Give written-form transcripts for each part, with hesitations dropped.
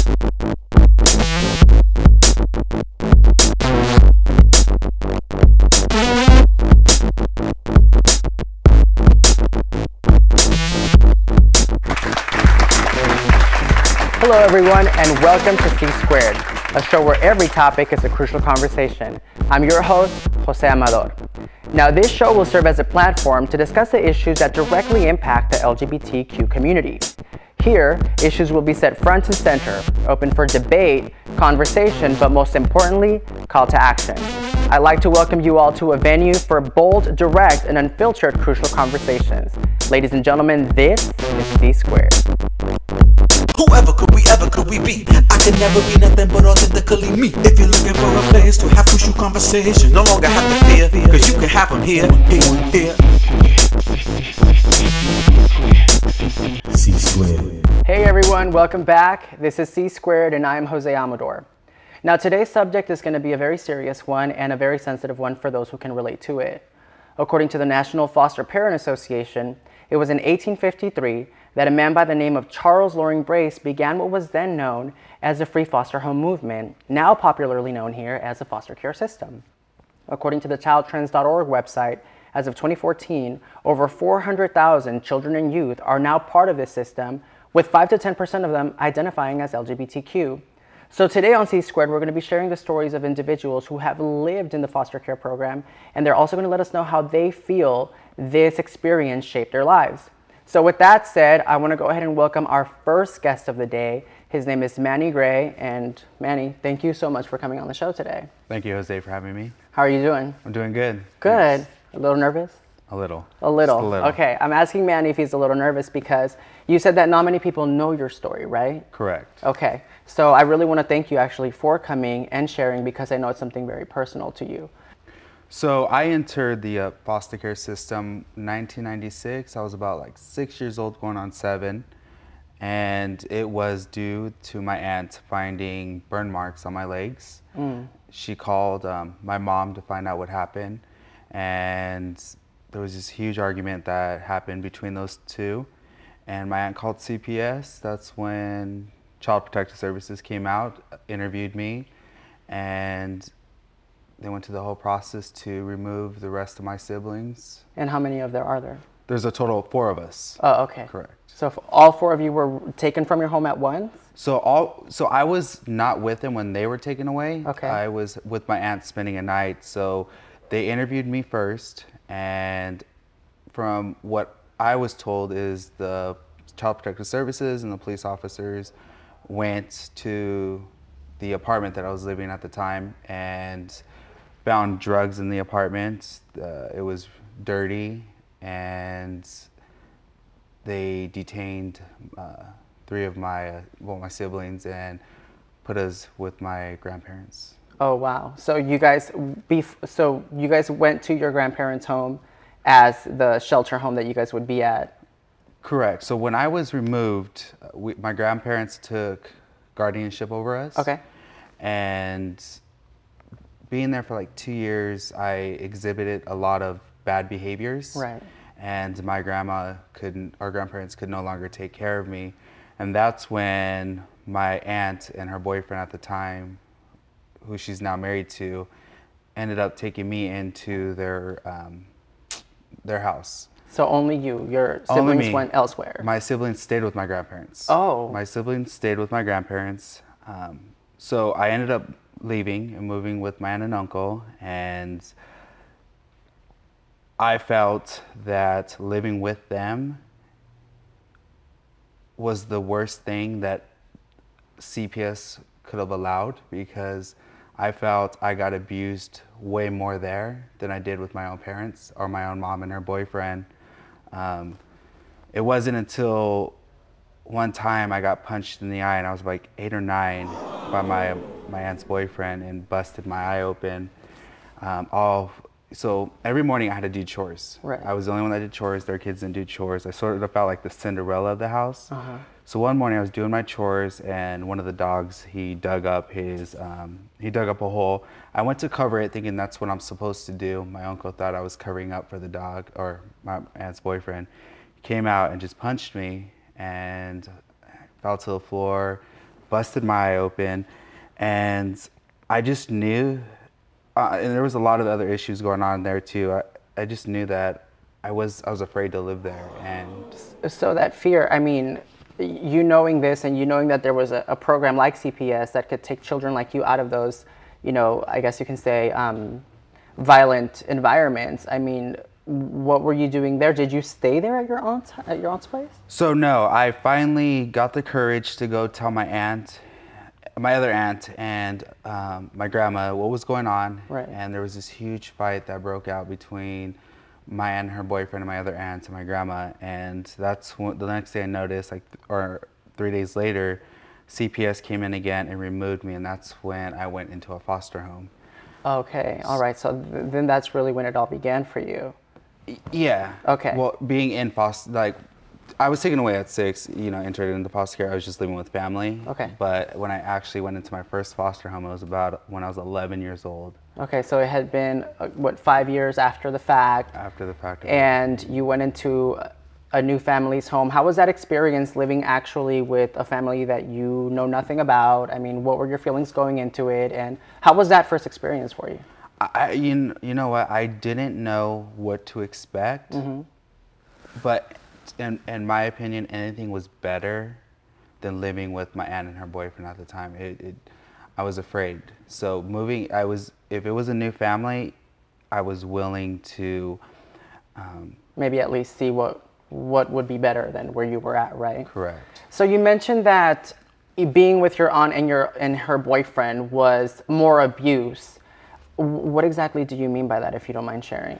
Hello everyone and welcome to C Squared, a show where every topic is a crucial conversation. I'm your host, Jose Amador. Now this show will serve as a platform to discuss the issues that directly impact the LGBTQ community. Here, issues will be set front and center, open for debate, conversation, but most importantly, call to action. I'd like to welcome you all to a venue for bold, direct, and unfiltered crucial conversations. Ladies and gentlemen, this is C Squared. Whoever could we be? I can never be nothing but authentically me. If you're looking for a place to have crucial conversations, no longer have to fear, cause you can have them here. C Squared. Hey everyone, welcome back. This is C Squared and I am Jose Amador. Now today's subject is going to be a very serious one and a very sensitive one for those who can relate to it. According to the National Foster Parent Association, it was in 1853 that a man by the name of Charles Loring Brace began what was then known as the free foster home movement, now popularly known here as the foster care system. According to the childtrends.org website, as of 2014, over 400,000 children and youth are now part of this system, with 5 to 10% of them identifying as LGBTQ. So today on C Squared, we're going to be sharing the stories of individuals who have lived in the foster care program, and they're also going to let us know how they feel this experience shaped their lives. So with that said, I want to go ahead and welcome our first guest of the day. His name is Manny Gray, and Manny, thank you so much for coming on the show today. Thank you, Jose, for having me. How are you doing? I'm doing good. Good. Thanks. A little nervous? A little. A little. Just a little. Okay, I'm asking Manny if he's a little nervous because you said that not many people know your story, right? Correct. Okay, so I really want to thank you actually for coming and sharing because I know it's something very personal to you. So I entered the foster care system in 1996. I was about like 6 years old, going on 7. And it was due to my aunt finding burn marks on my legs. She called my mom to find out what happened. And there was this huge argument that happened between those two. And my aunt called CPS. That's when Child Protective Services came out, interviewed me, and they went through the whole process to remove the rest of my siblings. And how many of there are there? There's a total of 4 of us. Oh, okay. Correct. So if all 4 of you were taken from your home at once? So I was not with them when they were taken away. Okay. I was with my aunt spending a night. So they interviewed me first, and from what I was told is the Child Protective Services and the police officers went to the apartment that I was living at the time and found drugs in the apartment. It was dirty, and they detained 3 of my siblings and put us with my grandparents. Oh wow! So you guys went to your grandparents' home as the shelter home that you guys would be at. Correct. So when I was removed, my grandparents took guardianship over us. Okay. And being there for like 2 years, I exhibited a lot of bad behaviors. Right. And my grandparents could no longer take care of me. And that's when my aunt and her boyfriend at the time, who she's now married to, ended up taking me into their house. So only you, your siblings went elsewhere? My siblings stayed with my grandparents. Oh. My siblings stayed with my grandparents. So I ended up leaving and moving with my aunt and uncle, and I felt that living with them was the worst thing that CPS could have allowed, because I felt I got abused way more there than I did with my own parents or my own mom and her boyfriend. It wasn't until one time I got punched in the eye, and I was like 8 or 9, by my aunt's boyfriend, and busted my eye open. So every morning I had to do chores. Right. I was the only one that did chores. Their kids didn't do chores. I sort of felt like the Cinderella of the house. So one morning I was doing my chores, and one of the dogs, he dug up a hole. I went to cover it thinking that's what I'm supposed to do. My uncle thought I was covering up for the dog, or my aunt's boyfriend. He came out and just punched me and fell to the floor, busted my eye open, and I just knew, and there was a lot of other issues going on there too. I just knew that I was afraid to live there. And so that fear, I mean, you knowing this and you knowing that there was a program like CPS that could take children like you out of those, you know, I guess you can say, violent environments. I mean, what were you doing there? Did you stay there at your aunt's place? So no, I finally got the courage to go tell my aunt, my other aunt, and my grandma what was going on. Right. And there was this huge fight that broke out between my aunt and her boyfriend and my other aunt and my grandma. And that's when, the next day I noticed, like, or 3 days later, CPS came in again and removed me, and that's when I went into a foster home. Okay, all right. So then that's really when it all began for you. Yeah. Okay. Well, being in foster, like, I was taken away at 6, you know, entered into foster care. I was just living with family. Okay. But when I actually went into my first foster home, it was about when I was 11 years old. Okay, so it had been, what, 5 years after the fact? After the fact. And you went into a new family's home. How was that experience living actually with a family that you know nothing about? I mean, what were your feelings going into it? And how was that first experience for you? You know what? I didn't know what to expect. Mm-hmm. But in my opinion, anything was better than living with my aunt and her boyfriend at the time. I was afraid. So moving, if it was a new family, I was willing to maybe at least see what would be better than where you were at, right? Correct. So you mentioned that being with your aunt and her boyfriend was more abuse. What exactly do you mean by that, if you don't mind sharing?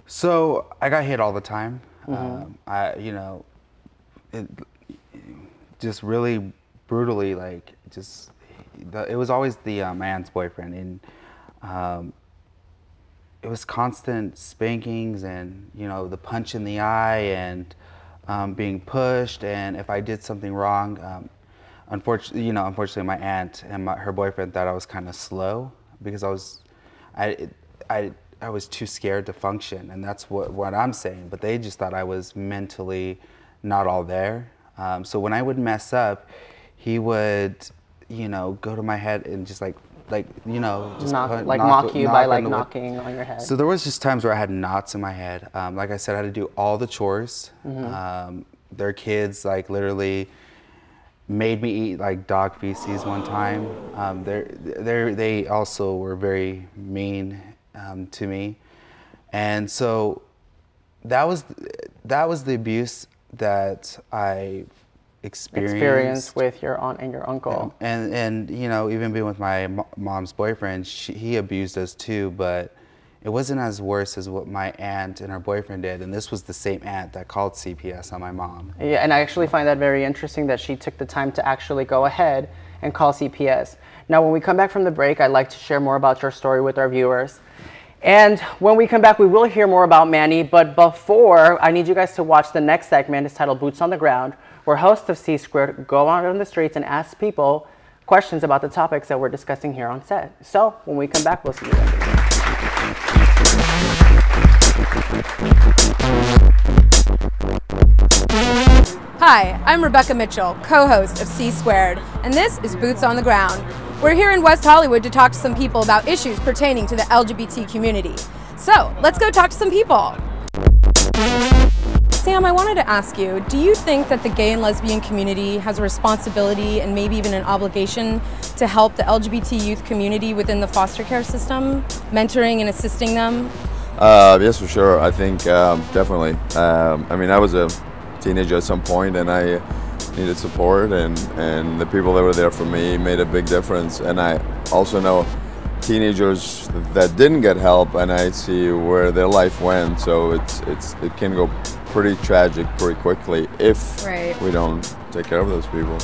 So I got hit all the time. Mm-hmm. You know, just really brutally, like, just, it was always my aunt's boyfriend, and it was constant spankings and, you know, the punch in the eye and being pushed. And if I did something wrong, unfortunately my aunt and her boyfriend thought I was kind of slow because I was too scared to function, and that's what I'm saying. But they just thought I was mentally not all there. So when I would mess up, he would, you know, go to my head and just you know, just mock you by like knocking on your head. So there was just times where I had knots in my head. Like I said, I had to do all the chores. Mm-hmm. Their kids like literally made me eat like dog feces one time. They also were very mean to me, and so that was the abuse that I experienced with your aunt and your uncle. And you know, even being with my mom's boyfriend, he abused us too, but it wasn't as worse as what my aunt and her boyfriend did. And this was the same aunt that called CPS on my mom. Yeah, and I actually find that very interesting that she took the time to actually go ahead and call CPS. Now, when we come back from the break, I'd like to share more about your story with our viewers. And when we come back, we will hear more about Manny. But before, I need you guys to watch the next segment. It's titled Boots on the Ground, where hosts of C Squared go out on the streets and ask people questions about the topics that we're discussing here on set. So when we come back, we'll see you then. Hi, I'm Rebecca Mitchell, co-host of C Squared, and this is Boots on the Ground. We're here in West Hollywood to talk to some people about issues pertaining to the LGBT community. So, let's go talk to some people. Sam, I wanted to ask you, do you think that the gay and lesbian community has a responsibility and maybe even an obligation to help the LGBT youth community within the foster care system, mentoring and assisting them? Yes, for sure. I think definitely. I mean, I was a teenager at some point, and I needed support, and the people that were there for me made a big difference. And I also know teenagers that didn't get help, and I see where their life went. So it can go pretty tragic pretty quickly if we don't take care of those people.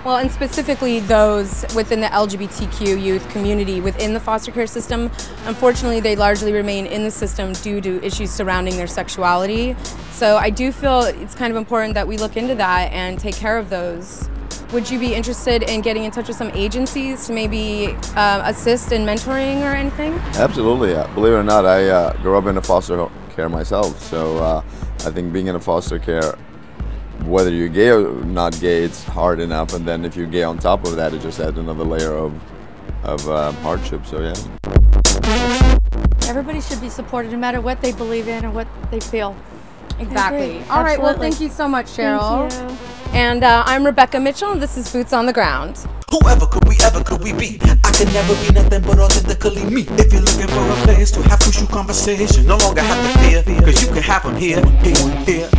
Well, and specifically those within the LGBTQ youth community within the foster care system, unfortunately they largely remain in the system due to issues surrounding their sexuality. So I do feel it's kind of important that we look into that and take care of those. Would you be interested in getting in touch with some agencies to maybe assist in mentoring or anything? Absolutely. Believe it or not, I grew up in a foster care myself, so I think being in a foster care whether you're gay or not gay, it's hard enough, and then if you're gay on top of that, it just adds another layer of hardship. So yeah. Everybody should be supported no matter what they believe in or what they feel. Exactly. All right, well, thank you so much, Cheryl. Thank you. And I'm Rebecca Mitchell, and this is Boots on the Ground. Whoever could we ever could we be? I can never be nothing but authentically me. If you're looking for a place to have crucial conversation, no longer have to fear, cause you can have them here, here, here.